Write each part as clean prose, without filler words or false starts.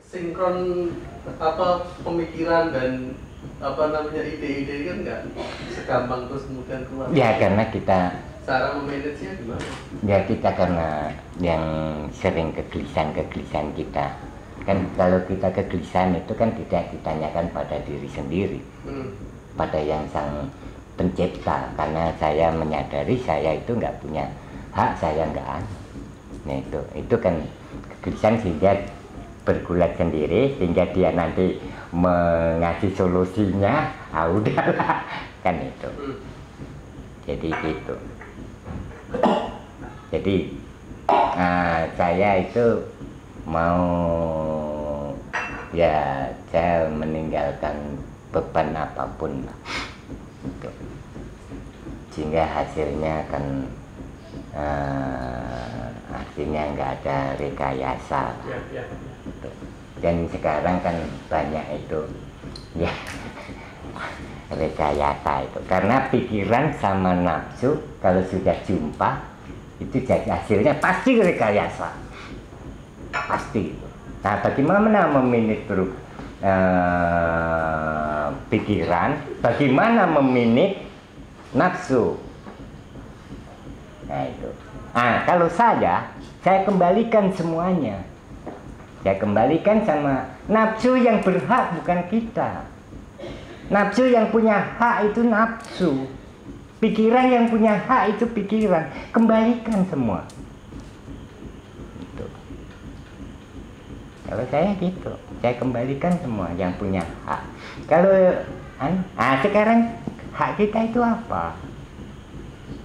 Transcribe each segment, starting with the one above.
sinkron pemikiran dan ide-ide kan nggak segampang terus kemudian keluar. Ya karena kita cara memanagenya gimana? Ya kita karena yang sering kegelisahan kita kan, kalau kita kegelisahan itu kan tidak ditanyakan pada diri sendiri, pada yang sang pencipta, karena saya menyadari saya itu nggak punya hak, saya nggak ada. Nah itu kan kegelisahan sehingga bergulat sendiri, sehingga dia nanti mengasih solusinya, udahlah kan itu. Jadi gitu. Jadi saya itu mau ya saya meninggalkan beban apapun lah, gitu. Sehingga hasilnya kan hasilnya nggak ada rekayasa gitu. Dan sekarang kan banyak itu ya rekayasa itu, karena pikiran sama nafsu kalau sudah jumpa itu jadi hasilnya pasti rekayasa, pasti. Nah bagaimana memanage pikiran, bagaimana memanage nafsu, nah itu. Kalau saya kembalikan semuanya, saya kembalikan sama nafsu. Yang berhak bukan kita. Nafsu yang punya hak itu nafsu. Pikiran yang punya hak itu pikiran. Kembalikan semua. Gitu. Kalau saya gitu, saya kembalikan semua yang punya hak. Kalau sekarang hak kita itu apa?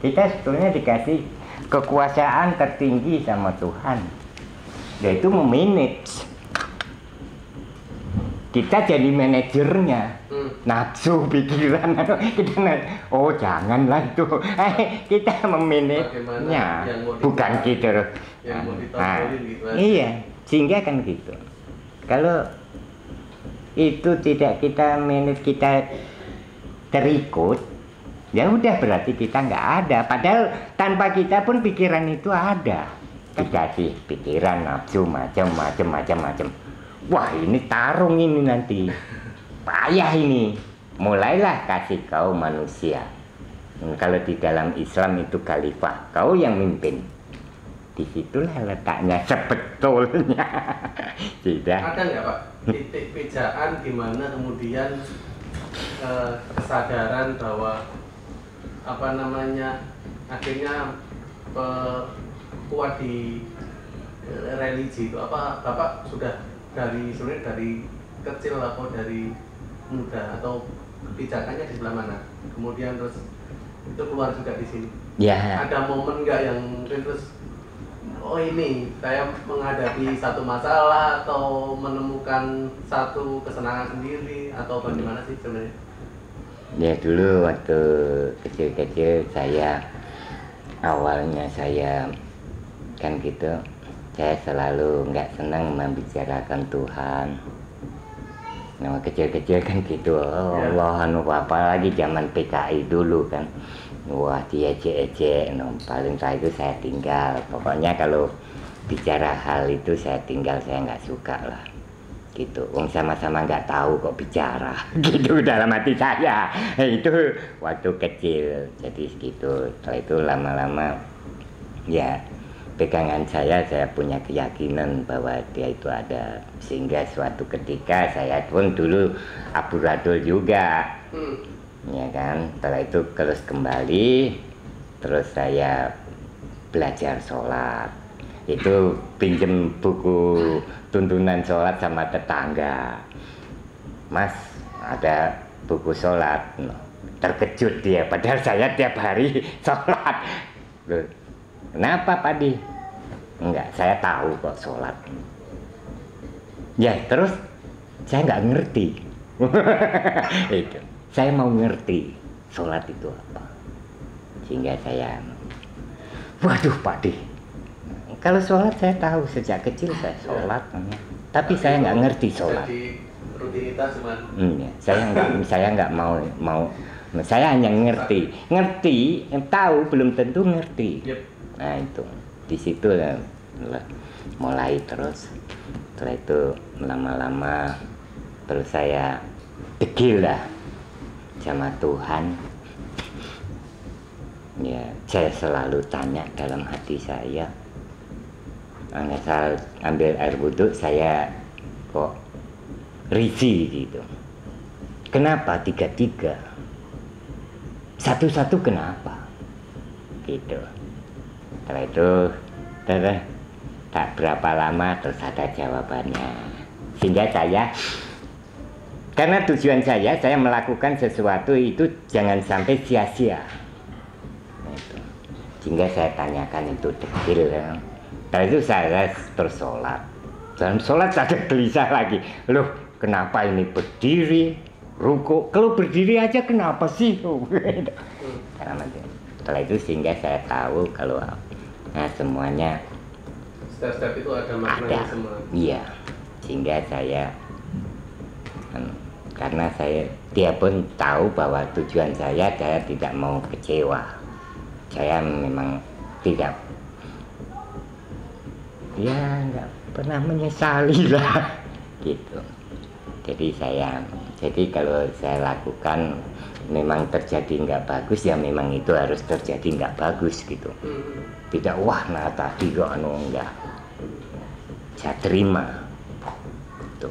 Kita sebetulnya dikasih kekuasaan tertinggi sama Tuhan, yaitu memanage. Kita jadi manajernya, nafsu, pikiran, janganlah itu, kita memanagenya, bukan gitu. Iya, sehingga kan gitu. Kalau itu tidak kita manage, kita terikut, ya udah berarti kita nggak ada. Padahal tanpa kita pun pikiran itu ada. Dikasih pikiran, nafsu, macam-macam. Wah ini tarung ini nanti, payah ini. Mulailah kasih kau manusia. Kalau di dalam Islam itu khalifah, kau yang mimpin. Disitulah letaknya sebetulnya. Tidak. Ada nggak Pak titik pijaan di mana kemudian kesadaran bahwa akhirnya kuat di religi itu, Bapak sudah sebenarnya dari kecil atau dari muda, atau kebijakannya di sebelah mana, kemudian terus itu keluar juga di sini? Ya. Ada momen nggak yang terus ini saya menghadapi satu masalah atau menemukan satu kesenangan sendiri, atau bagaimana sih sebenarnya? Ya dulu waktu kecil-kecil awalnya saya kan gitu, saya selalu nggak senang membicarakan Tuhan. Nah kecil-kecil kan gitu, Allah apalagi zaman PKI dulu kan, wah diejek-ejek, paling terakhir itu saya tinggal. Pokoknya kalau bicara hal itu saya tinggal, saya nggak suka lah gitu. Sama-sama nggak tahu kok bicara gitu dalam hati saya. Itu waktu kecil jadi gitu. Setelah itu lama-lama ya pegangan saya punya keyakinan bahwa dia itu ada, sehingga suatu ketika saya pun dulu amburadul juga, ya kan. Setelah itu terus kembali, terus saya belajar sholat. Itu pinjem buku tuntunan sholat sama tetangga, Mas ada buku sholat. Terkejut dia, padahal saya tiap hari sholat. Kenapa Pak Di? Enggak, saya tahu kok sholat. Ya terus saya nggak ngerti. Itu saya mau ngerti sholat itu apa, sehingga saya, waduh Pak Di, kalau sholat saya tahu sejak kecil saya sholat, tapi saya nggak ngerti sholat. Rutinitas cuman. Saya nggak mau. Saya hanya ngerti, tahu belum tentu ngerti. Nah itu, di situ mulai terus Setelah itu lama-lama terus saya degil lah sama Tuhan. Ya, saya selalu tanya dalam hati saya, saya ambil air wudhu saya kok risih gitu. Kenapa tiga-tiga? Satu-satu kenapa? Gitu. Setelah itu tak berapa lama terus ada jawabannya. Sehingga karena tujuan saya melakukan sesuatu itu jangan sampai sia-sia. Gitu. Sehingga saya tanyakan itu detail. Setelah itu saya terus sholat. Dalam sholat saya gelisah lagi. Loh, kenapa ini berdiri, ruku? Kalau berdiri aja kenapa sih? Setelah itu sehingga saya tahu kalau semuanya step-step itu ada maknanya semua. Iya, sehingga saya karena dia pun tahu bahwa tujuan saya tidak mau kecewa. Saya memang tidak, ya nggak pernah menyesali lah gitu. Jadi kalau saya lakukan memang terjadi nggak bagus, ya memang itu harus terjadi nggak bagus gitu. Tidak wah nah tadi kok enggak, saya terima tuh.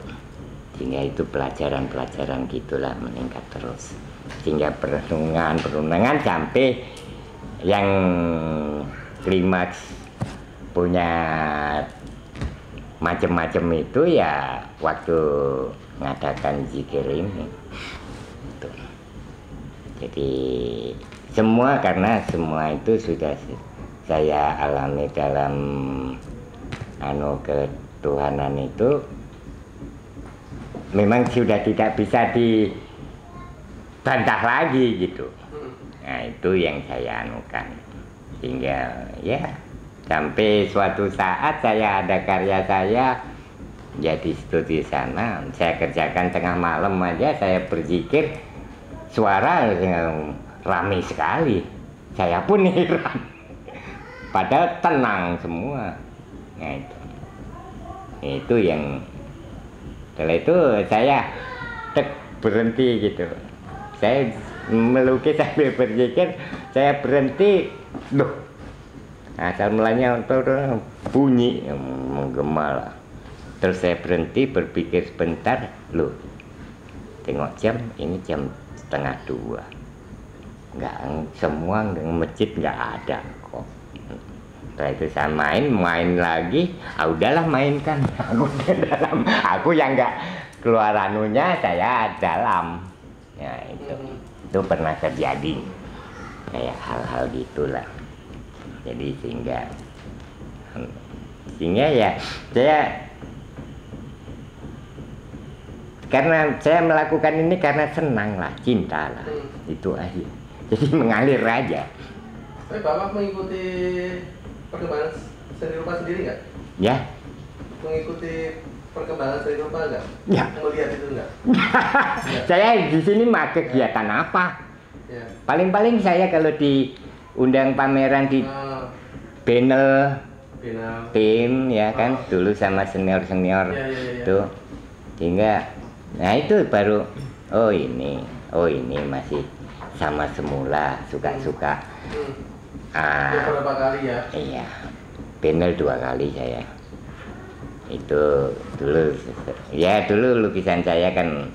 Sehingga itu pelajaran gitulah meningkat terus, sehingga perundungan sampai yang klimaks punya macam-macam itu ya waktu mengadakan zikir ini tuh. Jadi karena semua itu sudah saya alami dalam ketuhanan itu memang sudah tidak bisa dibantah lagi gitu. Nah itu yang saya anukan, sehingga ya sampai suatu saat saya ada karya saya ya di studi sana, saya kerjakan tengah malam aja saya berzikir, suara ramai sekali, saya pun heran, padahal tenang semua. Nah itu yang setelah itu saya berhenti gitu, saya melukis sambil berzikir, saya berhenti, loh asal mulanya bunyi menggema lah. Terus saya berhenti berpikir sebentar, loh tengok jam, ini jam 1:30, nggak semua masjid nggak ada kok. Setelah itu saya main lagi, udahlah mainkan. Aku yang nggak keluar anunya, saya dalam. Ya itu pernah terjadi kayak hal-hal gitulah. Jadi sehingga ya karena saya melakukan ini karena senang lah, cinta lah, itu aja. Jadi mengalir aja. Tapi Bapak mengikuti perkembangan seni rupa sendiri nggak? Ya. Mengikuti perkembangan seni rupa nggak? Ya. Melihat itu nggak? Ya. Saya di sini mah kegiatan apa? Ya. Paling saya kalau diundang pameran di panel tim ya kan, dulu sama senior ya. Tuh, sehingga nah itu baru ini masih sama semula, suka-suka. Beberapa kali ya? Iya, panel 2 kali saya. Itu dulu lukisan saya kan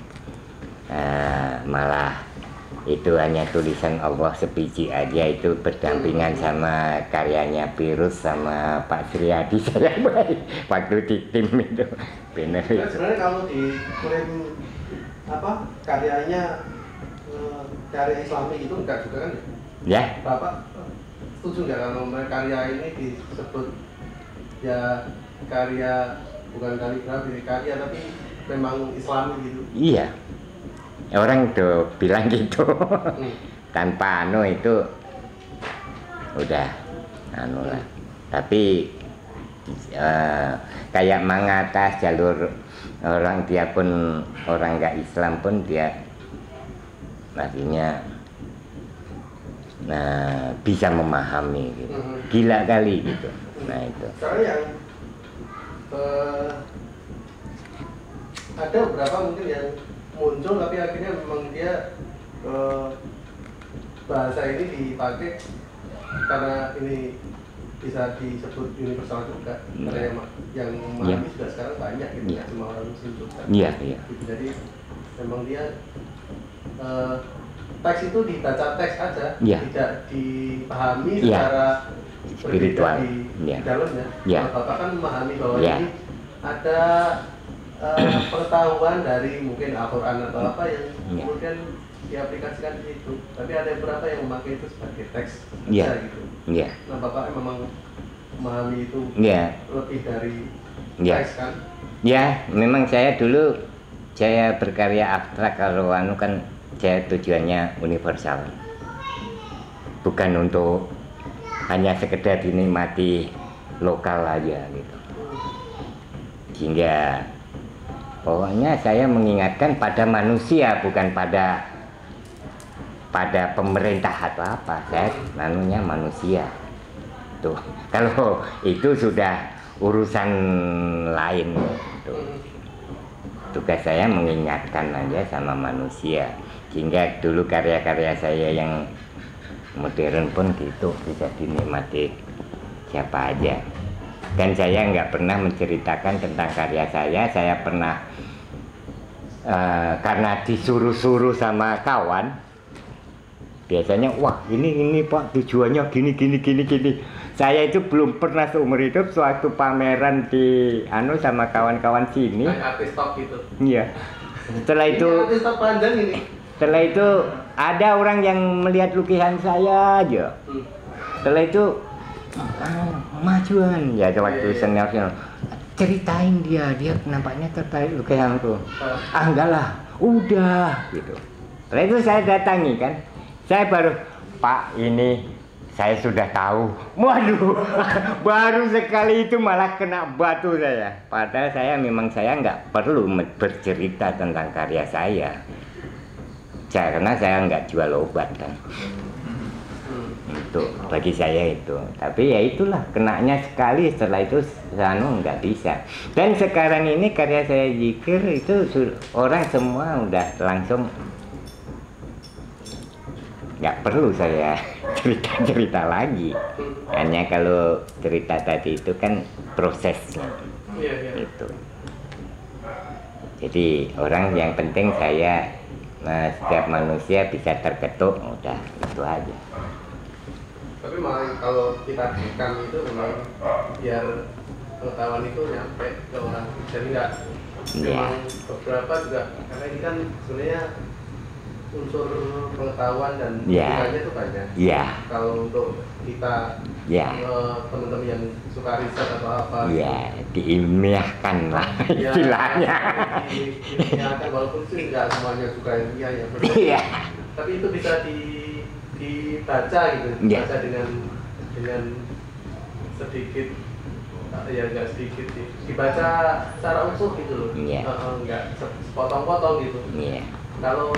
malah itu hanya tulisan Allah sebiji aja, itu berdampingan sama karyanya Virus sama Pak Sriadi saya waktu di tim itu. Bener. Sebenarnya kalau diklaim karyanya karya Islami itu enggak juga kan? Ya. Bapak setuju nggak kalau karya ini disebut ya karya, bukan kaligrafi karya tapi memang Islami gitu? Iya. Orang tuh bilang gitu. Tanpa itu udah lah. Tapi kayak mengatas jalur orang, dia pun orang nggak Islam pun dia artinya bisa memahami gitu. Gila kali gitu. Nah itu. Sekarang yang ada beberapa mungkin yang muncul tapi akhirnya memang dia bahasa ini dipakai karena ini bisa disebut universal juga. Karena yang memahami juga sekarang banyak gitu, ya semua orang muslim juga. Gitu. Jadi memang dia teks itu dibaca teks aja, tidak dipahami secara spiritual di dalamnya. Bapak kan memahami bahwa ini ada pengetahuan dari mungkin Al-Quran atau apa yang kemudian diaplikasikan di situ. Tapi ada beberapa yang memakai itu sebagai teks saja gitu. Nah, Bapak memang memahami itu lebih dari teks kan? Ya, memang saya dulu saya berkarya abstrak, kalau kan saya tujuannya universal. Bukan untuk hanya sekedar dinikmati lokal aja gitu. Sehingga pokoknya saya mengingatkan pada manusia, bukan pada pemerintah atau apa. Saya nanunya manusia tuh. Kalau itu sudah urusan lain tuh. Tugas saya mengingatkan aja sama manusia, sehingga dulu karya-karya saya yang modern pun gitu bisa dinikmati siapa aja. Dan saya nggak pernah menceritakan tentang karya saya pernah karena disuruh-suruh sama kawan, biasanya wah ini Pak tujuannya gini. Saya itu belum pernah seumur hidup suatu pameran di sama kawan-kawan sini. Artis top gitu. Iya. Setelah itu artis top panjang ini. Setelah itu ada orang yang melihat lukisan saya aja. Setelah itu majuan ya waktu senior ceritain dia nampaknya tertarik lukisanku. Enggak lah, udah gitu. Setelah itu saya datangi kan, saya baru Pak ini saya sudah tahu. Waduh, baru sekali itu malah kena batu saya. Padahal saya nggak perlu bercerita tentang karya saya. Karena saya nggak jual obat kan. Itu bagi saya itu. Tapi ya itulah, kenanya sekali, setelah itu nggak bisa. Dan sekarang ini karya saya zikir itu orang semua udah langsung, nggak perlu saya cerita lagi. Hanya kalau cerita tadi itu kan prosesnya itu. Jadi orang yang penting saya setiap manusia bisa terketuk, udah itu aja. Tapi malah kalau kita rekam itu memang biar pengetahuan itu nyampe ke orang. Jadi nggak memang beberapa juga, karena ini kan sebenarnya unsur pengetahuan dan pendidikannya itu banyak. Kalau untuk kita teman-teman yang suka riset atau apa, diilmiahkan lah istilahnya. Diilmiahkan, walaupun sih nggak semuanya suka ilmiah ya. Tapi itu bisa dibaca gitu, dibaca dengan sedikit, ya nggak sedikit sih, dibaca secara utuh gitu loh. Nggak sepotong-potong gitu. Kalau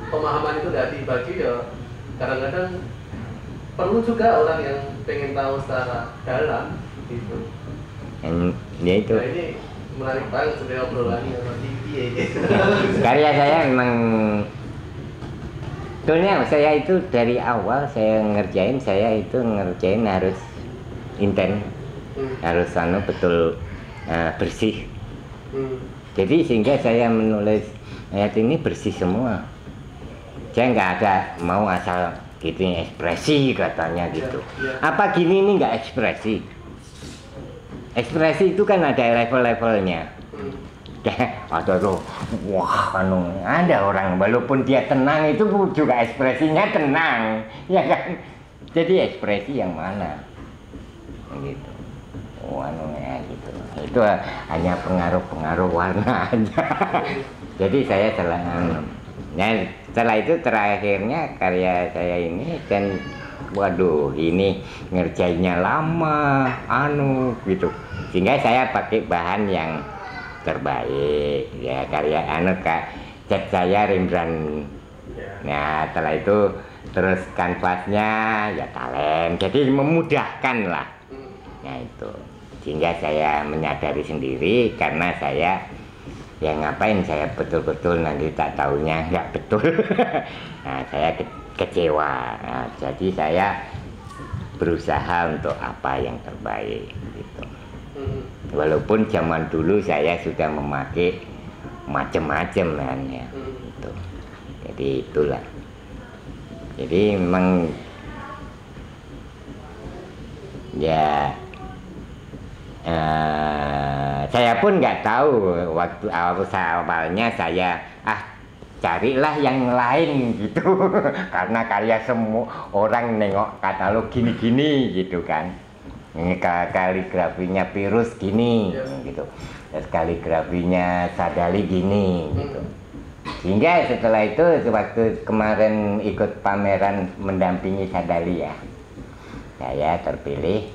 pemahaman itu nggak dibagi ya kadang-kadang perlu juga orang yang pengen tahu secara dalam gitu. Itu. Nah, ini menarik banget sebenarnya obrolannya sama TV ya. Karya saya memang, sebetulnya saya itu dari awal saya ngerjain harus intent, harus betul bersih. Jadi sehingga saya menulis ayat ini bersih semua. Saya nggak ada mau asal gitu ekspresi katanya gitu. Apa gini ini nggak ekspresi? Ekspresi itu kan ada level-levelnya. Ada tuh, wah ada orang walaupun dia tenang itu juga ekspresinya tenang, ya kan? Jadi ekspresi yang mana? Gitu. Gitu. Itu hanya pengaruh warna aja. Jadi saya setelah itu terakhirnya karya saya ini dan waduh ini ngerjainnya lama gitu, sehingga saya pakai bahan yang terbaik ya, karya cat saya Rembrandt. Nah setelah itu terus kanvasnya ya talent, jadi memudahkan lah. Nah itu sehingga saya menyadari sendiri karena saya Ya ngapain saya betul-betul nanti tak tahunya nggak betul. Nah, saya kecewa. Nah, jadi saya berusaha untuk apa yang terbaik gitu. Walaupun zaman dulu saya sudah memakai macam-macam kan ya. Gitu. Jadi itulah. Jadi memang ya saya pun nggak tahu waktu awalnya saya carilah yang lain gitu. Karena karya semua orang nengok katalog gini-gini gitu kan, ini kaligrafinya Pirus gini gitu, terus kaligrafinya Sadali gini gitu. Sehingga setelah itu waktu kemarin ikut pameran mendampingi Sadali ya, saya terpilih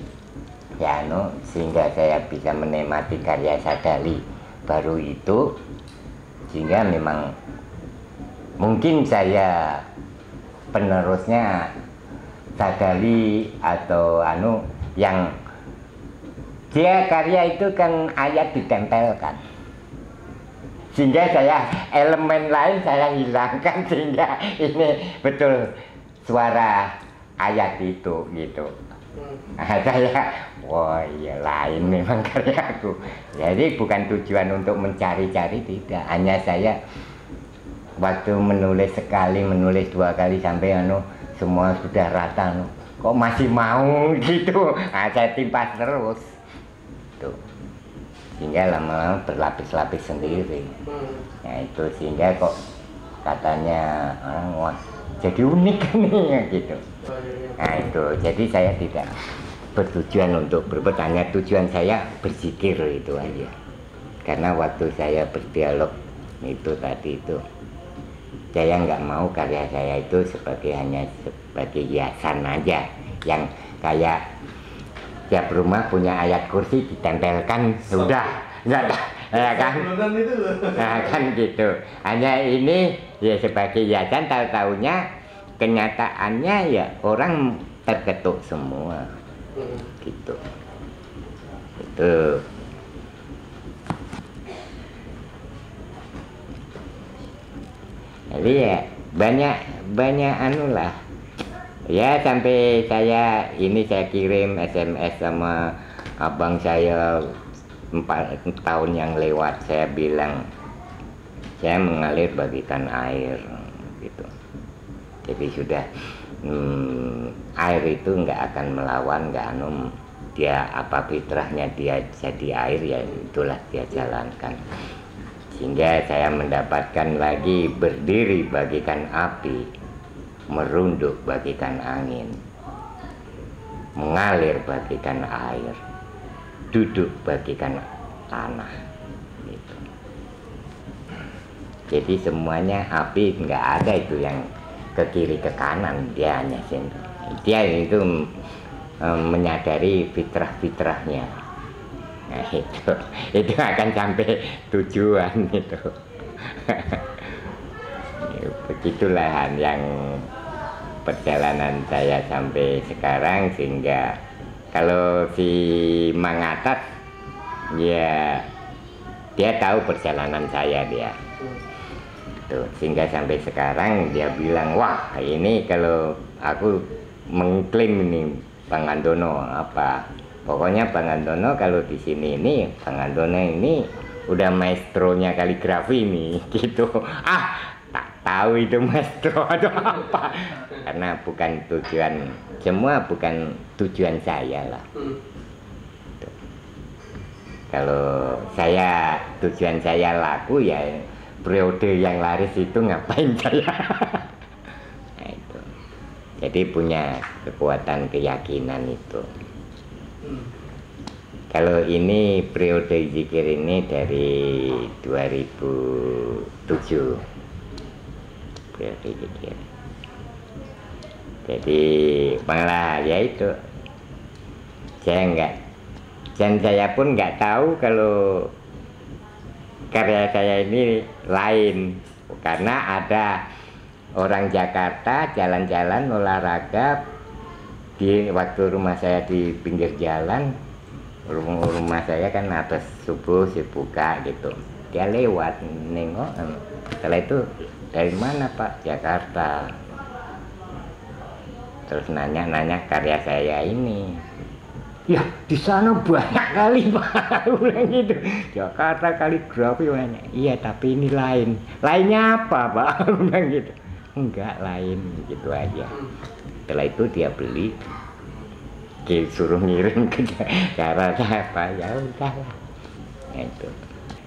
ya sehingga saya bisa menikmati karya Sadali baru itu, sehingga memang mungkin saya penerusnya Sadali atau yang dia karya itu kan ayat ditempelkan, sehingga saya elemen lain saya hilangkan sehingga ini betul suara ayat itu gitu. Saya wah iya lain memang karyaku. Jadi bukan tujuan untuk mencari-cari, tidak, hanya saya waktu menulis sekali, menulis 2 kali sampai semua sudah rata kok masih mau gitu. Saya timpas terus tuh, sehingga lama-lama berlapis-lapis sendiri. Nah itu sehingga kok katanya wah jadi unik nih gitu. Nah itu jadi saya tidak bertujuan untuk berbuat, hanya tujuan saya berzikir itu aja. Karena waktu saya berdialog itu tadi itu, saya nggak mau karya saya itu hanya sebagai hiasan aja, yang kayak tiap rumah punya ayat kursi ditempelkan sudah nggak ya kan. Nah kan gitu, hanya ini ya sebagai hiasan, tahu-tahunya kenyataannya ya orang terketuk semua gitu. Itu jadi ya banyak lah ya, sampai saya kirim SMS sama abang saya 4 tahun yang lewat, saya bilang saya mengalir bagikan air gitu. Jadi sudah air itu nggak akan melawan, dia apa fitrahnya dia jadi air ya itulah dia jalankan. Sehingga saya mendapatkan lagi berdiri bagikan api, merunduk bagikan angin, mengalir bagikan air, duduk bagikan tanah gitu. Jadi semuanya api, nggak ada itu yang ke kiri ke kanan, dia hanya dia itu menyadari fitrahnya. Nah itu akan sampai tujuan itu. Begitulah yang perjalanan saya sampai sekarang, sehingga kalau si Mang Atat ya dia tahu perjalanan saya dia. Tuh, sehingga sampai sekarang dia bilang, wah ini kalau aku mengklaim ini Bang Andono apa, pokoknya Bang Andono kalau di sini ini Bang Andono ini udah maestronya kaligrafi nih gitu. Tak tahu itu maestro atau apa, karena bukan tujuan, semua bukan tujuan saya lah. Tuh. Kalau tujuan saya laku ya periode yang laris itu ngapain saya. Nah, itu. Jadi punya kekuatan keyakinan itu. Kalau ini periode zikir ini dari 2007 periode zikir. Jadi malah ya itu saya pun nggak tahu kalau karya saya ini lain, karena ada orang Jakarta jalan-jalan olahraga di waktu rumah saya di pinggir jalan. Rumah saya kan atas subuh buka gitu, dia lewat nengok. Setelah itu dari mana Pak? Jakarta. Terus nanya karya saya ini. Ya di sana banyak kali Pak, bilang gitu. Jakarta kaligrafi banyak. Iya tapi ini lain. Lainnya apa Pak? Bilang gitu. Enggak lain, gitu aja. Setelah itu dia beli, disuruh ngirim ke Jakarta apa ya udahlah. Nah, itu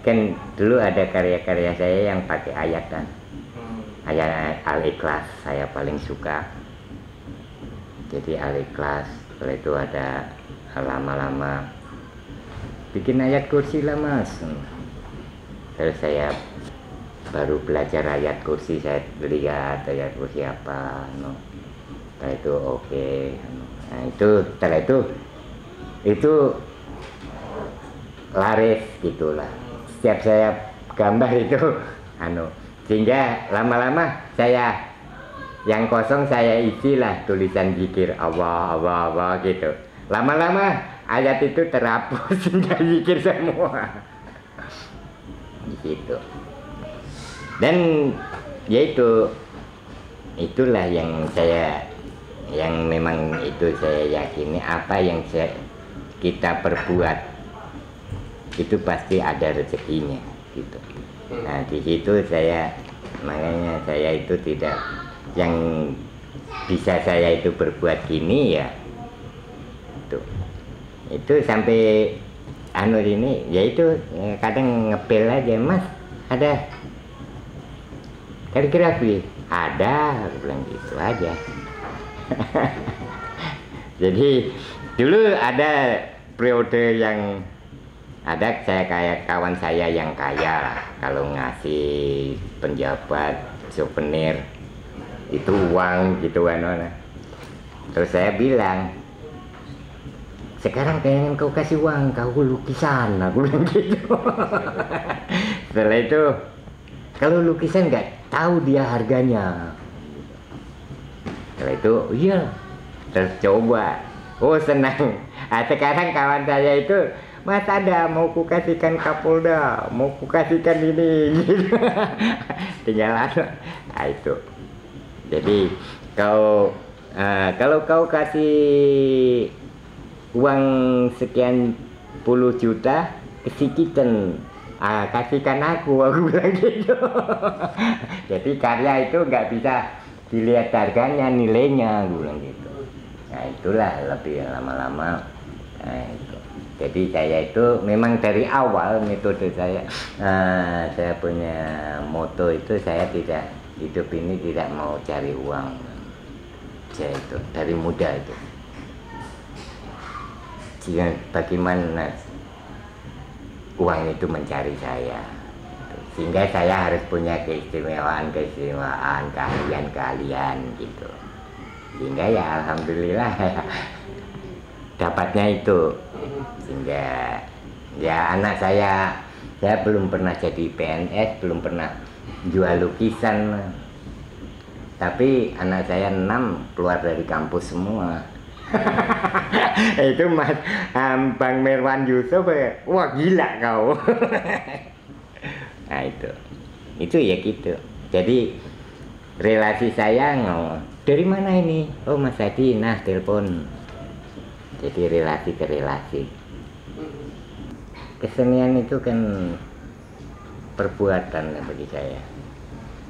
kan dulu ada karya-karya saya yang pakai ayat kan. Ayat Al-Ikhlas saya paling suka. Jadi Al-Ikhlas, setelah itu ada lama-lama bikin ayat kursi lah Mas. Terus saya baru belajar ayat kursi, saya lihat ayat kursi apa, no. Setelah itu oke. Nah itu setelah itu laris gitulah. Setiap saya gambar itu, sehingga lama-lama saya yang kosong saya isilah tulisan zikir Allah Allah Allah gitu. Lama-lama ayat itu terhapus sehingga zikir semua. Gitu. Dan yaitu itulah yang memang itu saya yakini, apa yang kita perbuat itu pasti ada rezekinya gitu. Nah di situ makanya saya itu tidak, yang bisa saya itu berbuat gini ya itu sampai ini yaitu kadang ngepel aja Mas ada kaligrafi ada, bilang gitu aja. Jadi dulu ada periode yang ada saya kayak kawan saya yang kaya lah, kalau ngasih penjabat souvenir itu uang gitu kan. Terus saya bilang, sekarang pengen kau kasih uang, kau lukisan, aku bilang gitu. Setelah itu kalau lukisan nggak tahu dia harganya. Setelah itu iya, terus coba, oh senang. Nah, sekarang kawan saya itu, Mas ada mau ku kasihkan Kapolda, mau ku kasihkan ini, gitu. Tinggal ada. Nah itu. Jadi kalau kau kasih uang sekian puluh juta, kesikitan, kasihkan aku bilang gitu. Jadi karya itu nggak bisa dilihat harganya, nilainya, gue bilang gitu. Nah itulah lebih lama-lama. Nah, itu. Jadi saya itu memang dari awal metode saya punya moto itu, saya tidak, hidup ini tidak mau cari uang. Saya itu dari muda itu. Jika bagaimana uang itu mencari saya, sehingga saya harus punya keistimewaan, keahlian gitu. Sehingga ya alhamdulillah dapatnya itu. Sehingga ya anak saya belum pernah jadi PNS, belum pernah jual lukisan, tapi anak saya 6 keluar dari kampus semua. Itu Mas Bang Merwan Yusuf, wah gila kau. Nah itu ya gitu. Jadi relasi saya dari mana ini? Oh Mas Hadi, nah telepon. Jadi relasi ke relasi. Kesenian itu kan perbuatan bagi saya.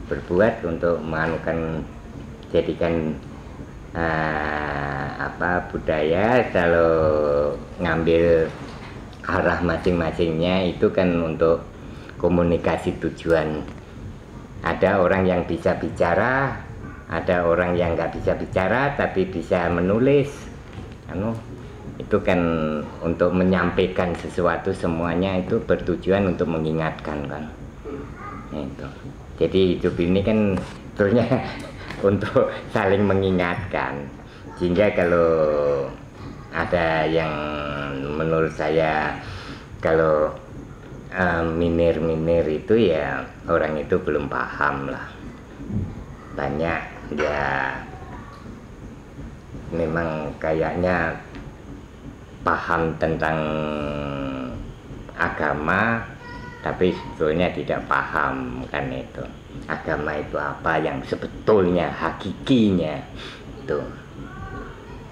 Berbuat untuk menganukan, jadikan budaya, kalau ngambil arah masing-masingnya itu kan untuk komunikasi tujuan. Ada orang yang bisa bicara, ada orang yang nggak bisa bicara tapi bisa menulis. Itu kan untuk menyampaikan sesuatu, semuanya itu bertujuan untuk mengingatkan kan. Itu. Jadi hidup ini kan sebetulnya untuk saling mengingatkan. Sehingga kalau ada yang menurut saya kalau minir itu ya orang itu belum paham lah. Banyak ya memang kayaknya paham tentang agama tapi sebetulnya tidak paham kan itu agama itu apa yang sebetulnya hakikinya itu.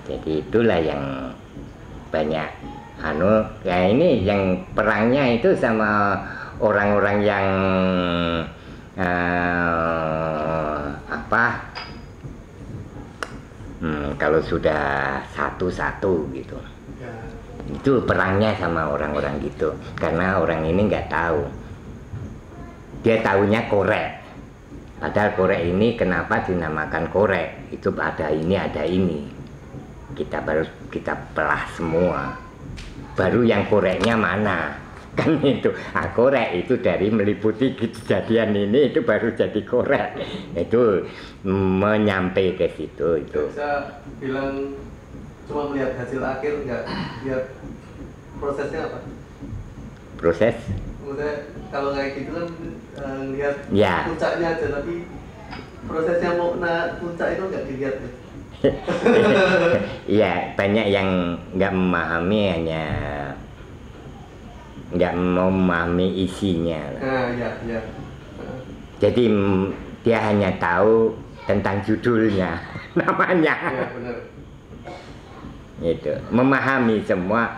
Jadi itulah yang banyak ya ini yang perangnya itu sama orang-orang yang kalau sudah satu-satu gitu Ya. itu perangnya sama orang-orang gitu, karena orang ini nggak tahu, dia tahunya korek, padahal korek ini kenapa dinamakan korek, itu ada ini kita pelah semua, baru yang koreknya mana kan itu. Korek itu dari meliputi kejadian ini itu baru jadi korek, itu menyampai ke situ itu. Bisa bilang cuma melihat hasil akhir, nggak lihat prosesnya apa? Proses? Maksudnya kalau kayak gitu kan lihat ya. Puncaknya aja, tapi prosesnya mau kena puncak itu nggak dilihat ya. Iya, banyak yang nggak memahami, hanya nggak mau memahami isinya. Ya. Jadi dia hanya tahu tentang judulnya, namanya. Ya, benar. Itu memahami semua,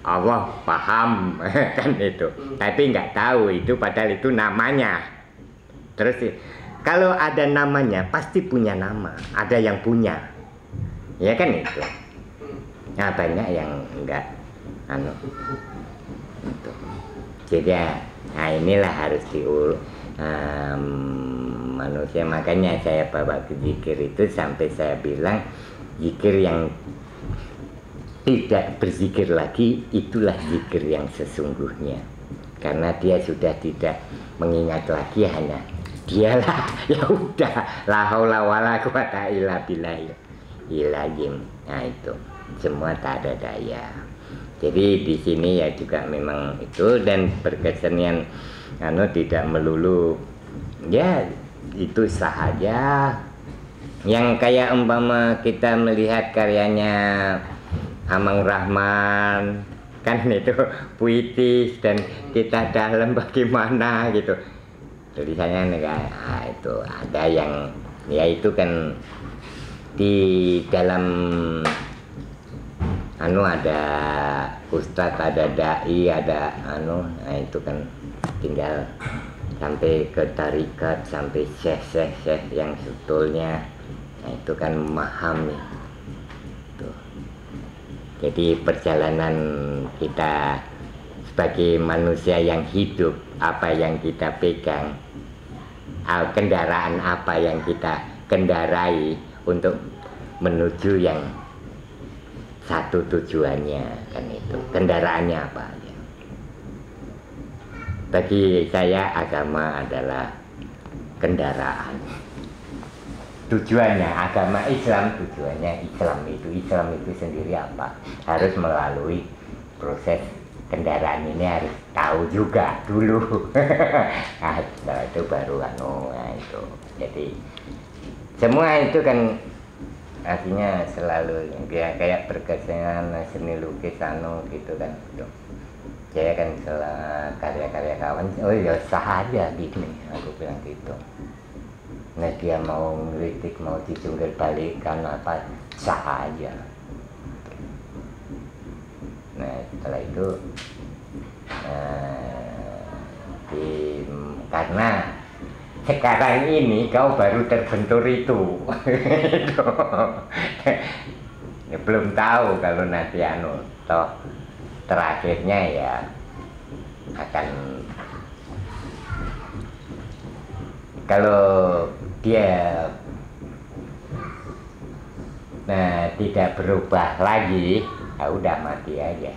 Allah paham kan itu, tapi nggak tahu itu padahal itu namanya. Terus kalau ada namanya pasti punya nama, ada yang punya, ya kan itu. Nah banyak yang enggak itu. Jadi nah inilah harus diurus manusia, makanya saya bawa ke zikir itu sampai saya bilang zikir yang tidak berzikir lagi itulah zikir yang sesungguhnya, karena dia sudah tidak mengingat lagi, hanya dialah ya udah la haula wala quwata illa billahil azim. Nah itu semua tak ada daya. Jadi di sini ya juga memang itu, dan berkesenian tidak melulu ya itu sahaja. Yang kayak umpama kita melihat karyanya Amang Rahman kan itu puitis, dan kita dalam bagaimana gitu tulisannya itu ada yang ya itu kan di dalam ada ustadz, ada dai, ada nah itu kan tinggal sampai ke tarikat, sampai syekh yang sebetulnya nah itu kan memahami tuh. Jadi perjalanan kita sebagai manusia yang hidup, apa yang kita pegang, kendaraan apa yang kita kendarai untuk menuju yang satu tujuannya kan itu, kendaraannya apa aja. Bagi saya agama adalah kendaraan. Tujuannya agama Islam, tujuannya Islam itu sendiri apa? Harus melalui proses kendaraan ini, harus tahu juga dulu. Nah, setelah itu baru nah itu. Jadi semua itu kan artinya selalu dia kayak berkesenian, seni lukis gitu kan. Saya kan karya-karya kawan, oh ya sah aja gini, aku bilang gitu. Nah dia mau ngeritik, mau dijungkir balikan apa, sah aja. Nah setelah itu karena sekarang ini kau baru terbentur itu. Ya, belum tahu kalau nanti toh terakhirnya ya akan, kalau dia tidak berubah lagi, ya udah mati aja.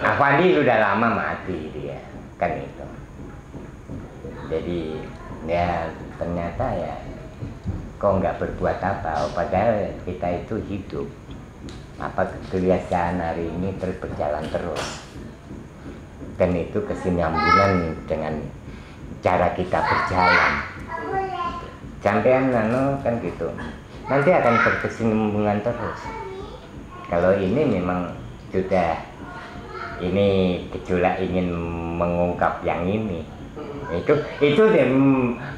Afandi sudah lama mati dia kan itu. Jadi ya ternyata ya kok nggak berbuat apa, padahal kita itu hidup. Apa kebiasaan hari ini terus berjalan terus, dan itu kesinambungan dengan cara kita berjalan. Sampean kan gitu, nanti akan berkesinambungan terus. Kalau ini memang sudah ini gejolak ingin mengungkap yang ini. Itu deh,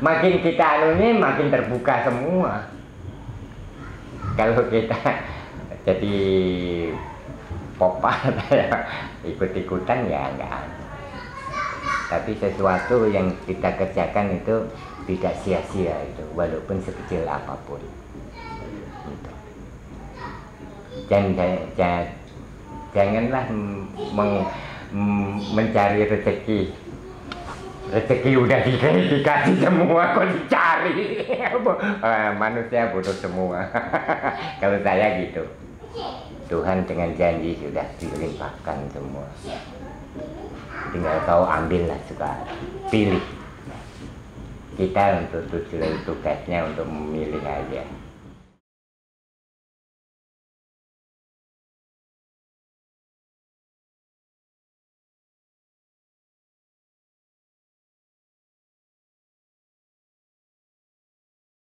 makin kita anunya makin terbuka semua. Kalau kita jadi popat ikut-ikutan ya enggak. Tapi sesuatu yang kita kerjakan itu tidak sia-sia itu, walaupun sekecil apapun. Janganlah mencari rezeki. Rezeki udah dikasih semua, kok dicari. Manusia butuh semua. Kalau saya gitu, Tuhan dengan janji sudah dilimpahkan semua. Tinggal kau ambillah sekarang, pilih. Kita untuk tugasnya untuk memilih aja.